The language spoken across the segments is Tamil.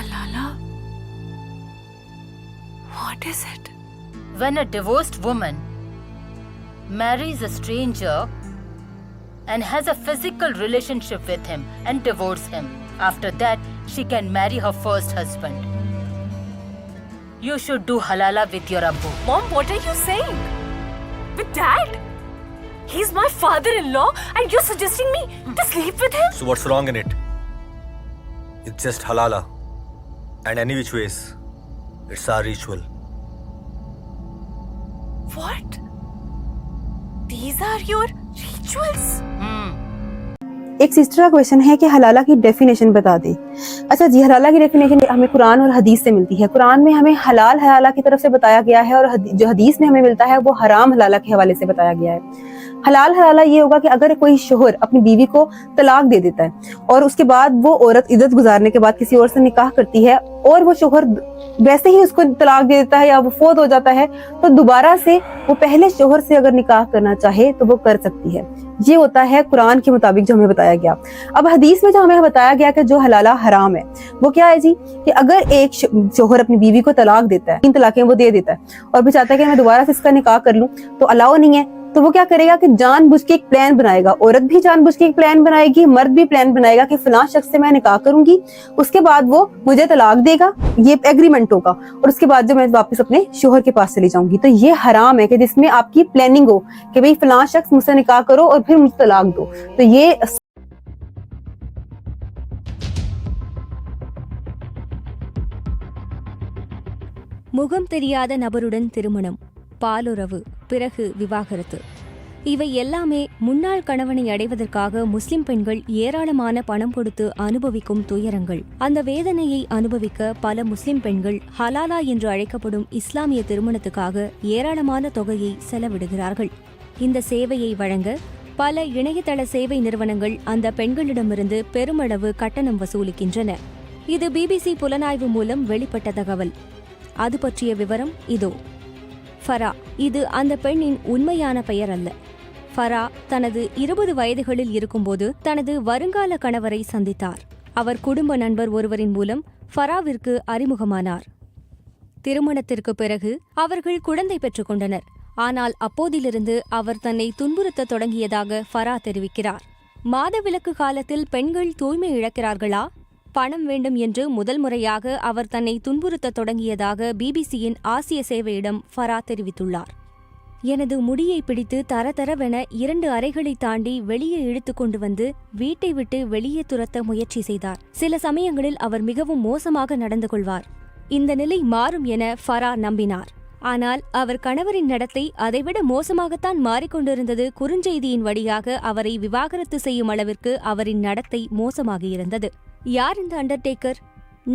Halala? What is it? When a divorced woman marries a stranger and has a physical relationship with him and divorce him, after that she can marry her first husband. You should do halala with your Abbu. Mom, what are you saying? With Dad? He's my father-in-law and you're suggesting me to sleep with him? So what's wrong in it? It's just halala. And any which ways, it's our ritual. What? These are your rituals? एक सिस्टर का क्वेश्चन है कि हलाला की डेफिनेशन बता दे। अच्छा जी, हलाला की डेफिनेशन हमें कुरान और हदीस से मिलती है। कुरान में हमें हलाल हलाला की तरफ से बताया गया है और जो हदीस में हमें मिलता है वो हराम हलाला के हवाले से बताया गया है। हलाल हलाला ये होगा कि अगर कोई शोहर अपनी बीवी को तलाक दे देता है और उसके बाद वो औरत इद्दत गुजारने के बाद किसी और से निकाह करती है और वो शोहर वैसे ही उसको तलाक दे देता है या वो फोत हो जाता है, तो दोबारा से वो पहले शोहर से अगर निकाह करना चाहे तो वो कर सकती है। ये होता है कुरान के मुताबिक जो हमें बताया गया। अब हदीस में जो हमें बताया गया कि जो हलाला हराम है वो क्या है जी, कि अगर एक शोहर अपनी बीवी को तलाक देता है, 3 तलाकें वो दे देता है और फिर चाहता है कि मैं दोबारा से इसका निकाह कर लूं, तो अलाउ नहीं है। तो वो क्या करेगा कि जानबूझ के एक प्लान बनाएगा, औरत भी जानबूझ के एक प्लान बनाएगी, मर्द भी प्लान बनाएगा कि फलां शख्स से मैं निकाह करूंगी, उसके बाद वो मुझे तलाक देगा, ये एग्रीमेंट होगा और उसके बाद जो मैं वापस अपने शोहर के पास चली जाऊंगी। तो ये हराम है कि जिसमें आपकी प्लानिंग हो कि भाई फलां शख्स मुझसे निकाह करो और फिर मुझे तलाक दो। तो ये முகம் தெரியாத நபருடன் திருமணம், பாலுறவு, பிறகு விவாகரத்து, இவை எல்லாமே முன்னாள் கணவனை அடைவதற்காக முஸ்லிம் பெண்கள் ஏராளமான பணம் கொடுத்து அனுபவிக்கும் துயரங்கள். அந்த வேதனையை அனுபவிக்க பல முஸ்லிம் பெண்கள் ஹலாலா என்று அழைக்கப்படும் இஸ்லாமிய திருமணத்துக்காக ஏராளமான தொகையை செலவிடுகிறார்கள். இந்த சேவையை வழங்க பல இணையதள சேவை நிறுவனங்கள் அந்த பெண்களிடமிருந்து பெருமளவு கட்டணம் வசூலிக்கின்றன. இது பிபிசி புலனாய்வு மூலம் வெளிப்பட்ட தகவல். அது பற்றிய விவரம் இதோ. ஃபரா, இது அந்த பெண்ணின் உண்மையான பெயர் அல்ல. ஃபரா தனது 20 வயதுகளில் இருக்கும்போது தனது வருங்கால கணவரை சந்தித்தார். அவர் குடும்ப நண்பர் ஒருவரின் மூலம் ஃபராவிற்கு அறிமுகமானார். திருமணத்திற்கு பிறகு அவர்கள் குழந்தை பெற்றுக் கொண்டனர். ஆனால் அப்போதிலிருந்து அவர் தன்னை துன்புறுத்த தொடங்கியதாக ஃபரா தெரிவிக்கிறார். மாதவிலக்கு காலத்தில் பெண்கள் தூய்மை இழக்கிறார்களா? பணம் வேண்டும் என்று முதல் முறையாக அவர் தன்னை துன்புறுத்த தொடங்கியதாக பிபிசியின் ஆசிய சேவையிடம் ஃபரா தெரிவித்துள்ளார். எனது முடியை பிடித்து தரதரவென 2 அறைகளை தாண்டி வெளியே இழுத்து கொண்டு வந்து வீட்டை விட்டு வெளியே துரத்த முயற்சி செய்தார். சில சமயங்களில் அவர் மிகவும் மோசமாக நடந்து கொள்வார். இந்த நிலை மாறும் என ஃபரா நம்பினார். ஆனால் அவர் கணவரின் நடத்தை அதைவிட மோசமாகத்தான் மாறிக்கொண்டிருந்தது. குறுஞ்செய்தியின் வழியாக அவரை விவாகரத்து செய்யும் அளவிற்கு அவரின் நடத்தை மோசமாகியிருந்தது. யார் இந்த அண்டர்டேக்கர்?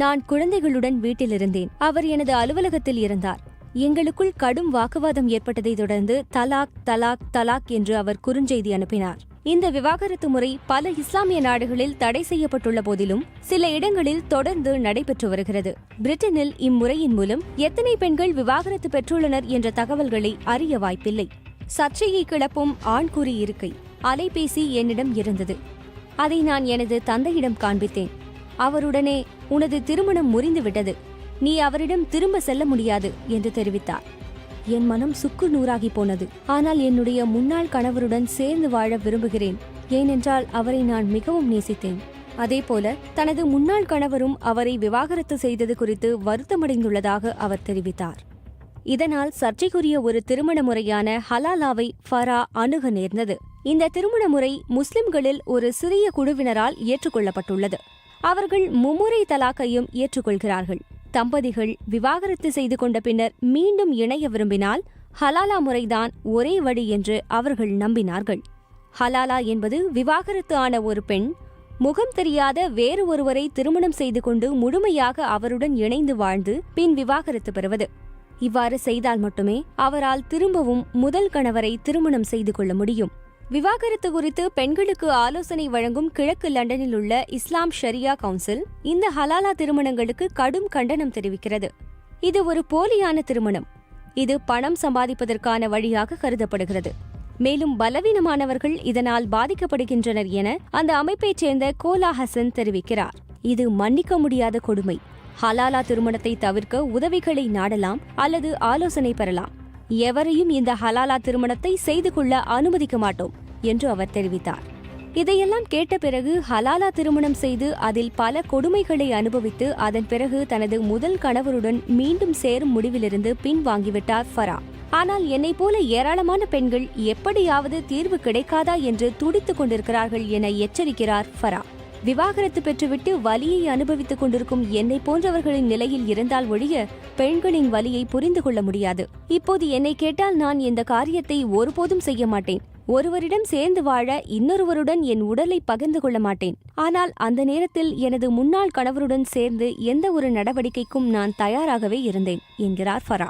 நான் குழந்தைகளுடன் வீட்டில் இருந்தேன். அவர் எனது அலுவலகத்தில் இருந்தார். எங்களுக்குள் கடும் வாக்குவாதம் ஏற்பட்டதை தொடர்ந்து தலாக் தலாக் தலாக் என்று அவர் குறுஞ்செய்தி அனுப்பினார். இந்த விவாகரத்து முறை பல இஸ்லாமிய நாடுகளில் தடை செய்யப்பட்டுள்ள போதிலும் சில இடங்களில் தொடர்ந்து நடைபெற்று வருகிறது. பிரிட்டனில் இம்முறையின் மூலம் எத்தனை பெண்கள் விவாகரத்து பெற்றுள்ளனர் என்ற தகவல்களை அறிய வாய்ப்பில்லை. சர்ச்சையை கிளப்பும் ஆண்குறி இருக்கை அலைபேசி என்னிடம் இருந்தது. அதை நான் எனது தந்தையிடம் காண்பித்தேன். அவருடனே உனது திருமணம் முறிந்துவிட்டது, நீ அவரிடம் திரும்ப செல்ல முடியாது என்று தெரிவித்தார். என் மனம் சுக்கு நூறாகி போனது. ஆனால் என்னுடைய முன்னாள் கணவருடன் சேர்ந்து வாழ விரும்புகிறேன், ஏனென்றால் அவரை நான் மிகவும் நேசித்தேன். அதேபோல தனது முன்னாள் கணவரும் அவரை விவாகரத்து செய்தது குறித்து வருத்தமடைந்துள்ளதாக அவர் தெரிவித்தார். இதனால் சர்ச்சைக்குரிய ஒரு திருமண முறையான ஹலாலாவை ஃபரா அணுக நேர்ந்தது. இந்த திருமண முறை முஸ்லிம்களில் ஒரு சிறிய குழுவினரால் ஏற்றுக்கொள்ளப்பட்டுள்ளது. அவர்கள் மும்முறை தலாக்கையும் ஏற்றுக்கொள்கிறார்கள். தம்பதிகள் விவாகரத்து செய்து கொண்ட பின்னர் மீண்டும் இணைய விரும்பினால் ஹலாலா முறைதான் ஒரே வழி என்று அவர்கள் நம்பினார்கள். ஹலாலா என்பது விவாகரத்து ஆன ஒரு பெண் முகம் தெரியாத வேறு ஒருவரை திருமணம் செய்து கொண்டு முழுமையாக அவருடன் இணைந்து வாழ்ந்து பின் விவாகரத்து பெறுவது. இவ்வாறு செய்தால் மட்டுமே அவரால் திரும்பவும் முதல் கணவரை திருமணம் செய்து கொள்ள முடியும். விவாகரத்து குறித்து பெண்களுக்கு ஆலோசனை வழங்கும் கிழக்கு லண்டனில் உள்ள இஸ்லாம் ஷரியா கவுன்சில் இந்த ஹலாலா திருமணங்களுக்கு கடும் கண்டனம் தெரிவிக்கிறது. இது ஒரு போலியான திருமணம். இது பணம் சம்பாதிப்பதற்கான வழியாக கருதப்படுகிறது. மேலும் பலவீனமானவர்கள் இதனால் பாதிக்கப்படுகின்றனர் என அந்த அமைப்பைச் சேர்ந்த கோலா ஹசன் தெரிவிக்கிறார். இது மன்னிக்க முடியாத கொடுமை. ஹலாலா திருமணத்தை தவிர்க்க உதவிகளை நாடலாம் அல்லது ஆலோசனை பெறலாம். எவரையும் இந்த ஹலாலா திருமணத்தை செய்து கொள்ள அனுமதிக்க மாட்டோம் என்று அவர் தெரிவித்தார். இதையெல்லாம் கேட்ட பிறகு ஹலாலா திருமணம் செய்து அதில் பல கொடுமைகளை அனுபவித்து அதன் பிறகு தனது முதல் கணவருடன் மீண்டும் சேரும் முடிவிலிருந்து பின்வாங்கிவிட்டார் ஃபரா. ஆனால் என்னை போல ஏராளமான பெண்கள் எப்படியாவது தீர்வு கிடைக்காதா என்று துடித்துக் கொண்டிருக்கிறார்கள் என எச்சரிக்கிறார் ஃபரா. விவாகரத்து பெற்றுவிட்டு வலியை அனுபவித்துக் கொண்டிருக்கும் என்னை போன்றவர்களின் நிலையில் இருந்தால் ஒழிய பெண்களின் வலியை புரிந்து கொள்ள முடியாது. இப்போது என்னை கேட்டால் நான் இந்த காரியத்தை ஒருபோதும் செய்ய மாட்டேன். ஒருவரிடம் சேர்ந்து வாழ இன்னொருவருடன் என் உடலை பகிர்ந்து கொள்ள மாட்டேன். ஆனால் அந்த நேரத்தில் எனது முன்னாள் கணவருடன் சேர்ந்து எந்த ஒரு நடவடிக்கைக்கும் நான் தயாராகவே இருந்தேன் என்கிறார் ஃபரா.